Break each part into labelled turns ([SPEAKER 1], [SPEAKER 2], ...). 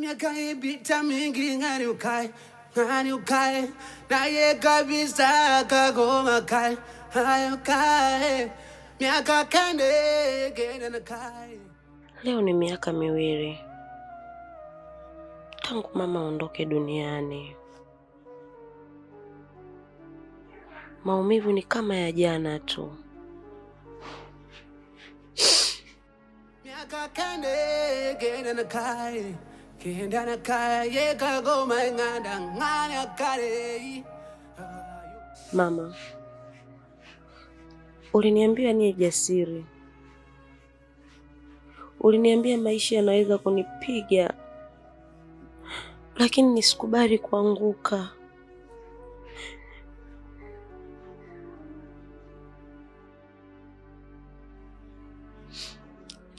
[SPEAKER 1] Miaka ibita mingi ngani ukai na ye kabisa kagoma kai hayo kai miaka kende na kai.
[SPEAKER 2] Leo ni miaka 2 tangu mama aondoke duniani. Maumivu ni kama ya jana tu.
[SPEAKER 1] Miaka kende na kai kenda na kai ye kagoma nganda ngani kale.
[SPEAKER 2] Mama, uliniambia ni jasiri. Uliniambia maisha yanaweza kunipiga, lakini nisikubali kuanguka.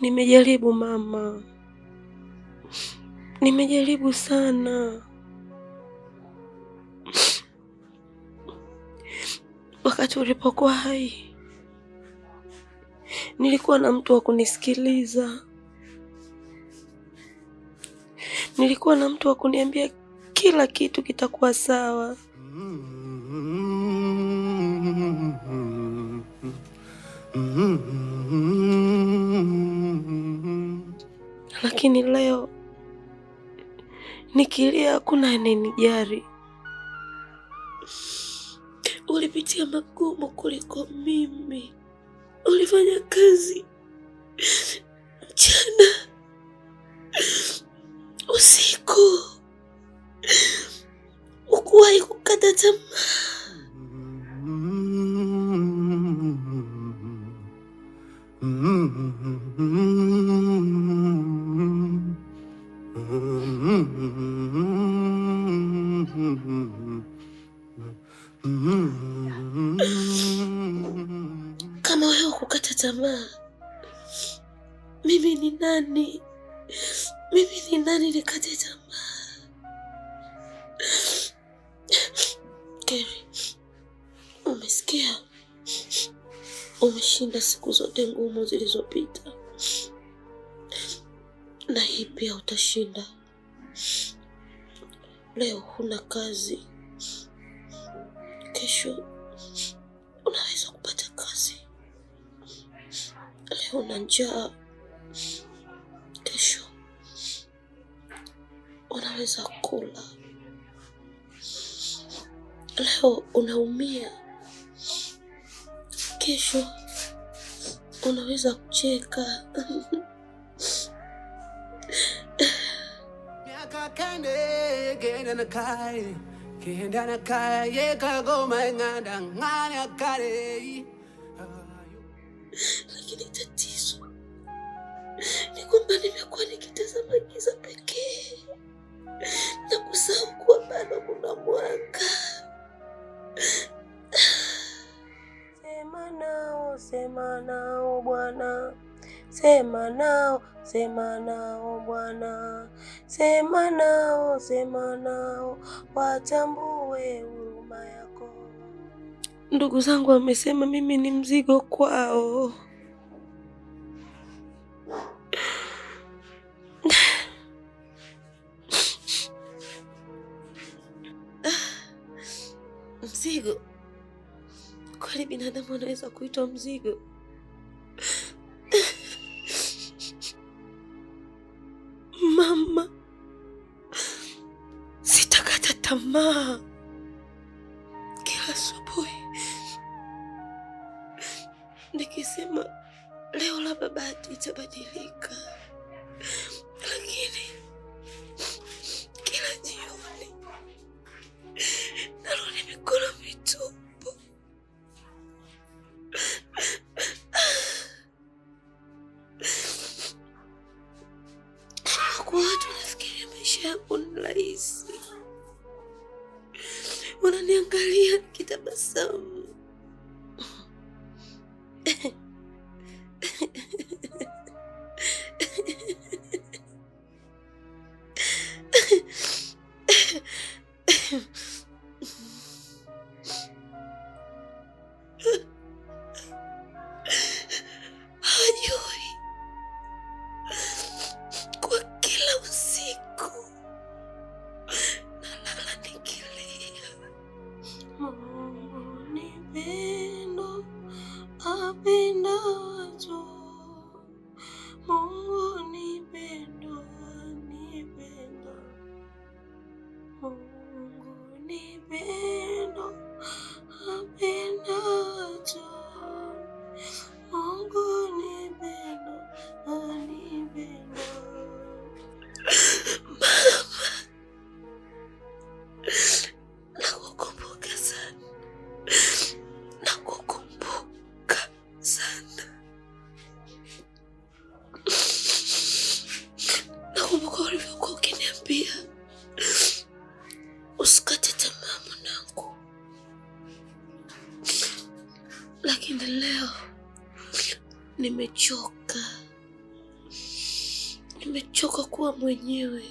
[SPEAKER 2] Nimejaribu mama. Nimejaribu sana. Wakati ulipokuwa hai, nilikuwa na mtu wa kunisikiliza. Nilikuwa na mtu wa kuniambia kila kitu kitakuwa sawa. Lakini leo nikilia hakuna anayenijali. Ulipitia magumu kuliko mimi. Ulifanya kazi mchana, usiku. Ukuwahi kukata tamaa. Kama wewe kukata tamaa, mimi ni nani? Mimi ni nani nikate tamaa? Gary, umesikia? Umeshinda siku zote ngumu zilizopita, na hii pia utashinda. Leo huna kazi, kesho unaweza kupata kazi. Leo una njaa, kesho unaweza kula. Leo unaumia, kesho unaweza kucheka.
[SPEAKER 1] Miaka kende na kai kenda na kai ye kagoma nganda ngani kale.
[SPEAKER 2] Lakini tatizo ni kwamba nimekuwa nikitazama giza pekee na kusahau kuwa bado kuna mwanga. Sema nao Bwana, sema nao Bwana, sema nao watambue huruma yako. Ndugu zangu wamesema mimi ni mzigo kwao. Mzigo? Kwani binadamu wanaweza kuitwa mzigo? Mama, sitakata tamaa. Kila asubuhi nikisema leo labda bahati itabadilika, lakini kila jioni narudi mikono mitupu. Kwa watu wanafikiria maisha yangu ni rahisi. Wananiangalia nikitabasamu. Hawajui kwa kila usiku tu. Mungu ni pendo, ni pendo. Mungu ni pendo, apenda tu. Mungu ni pendo, ni pendo. Mama, nakukumbuka sana. Nakukumbuka sana. Nakumbuka ulivyokuwa ukiniambia usikate tamaa mwanangu. Lakini leo nimechoka. Nimechoka kuwa mwenyewe.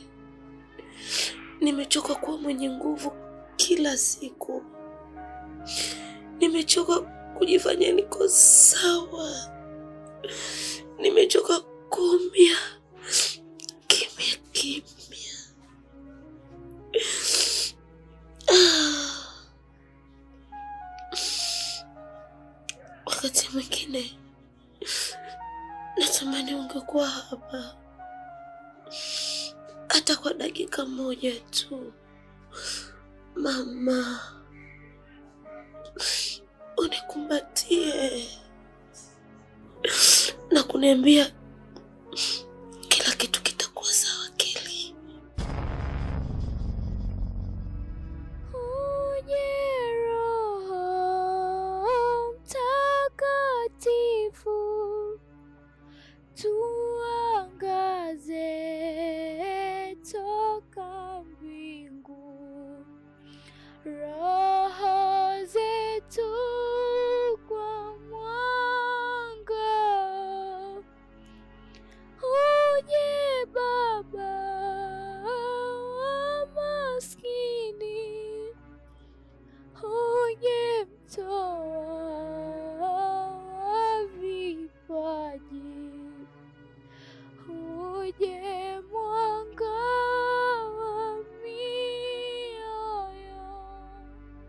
[SPEAKER 2] Nimechoka kuwa mwenye nguvu kila siku. Nimechoka kujifanya niko sawa. Nimechoka kuumia kimya kimya. Wakati mwingine natamani ungekuwa hapa hata kwa dakika moja tu. Mama, unikumbatie na kuniambia kila kitu kitakuwa sawa. Kelly,
[SPEAKER 3] uje Roho Mtakatifu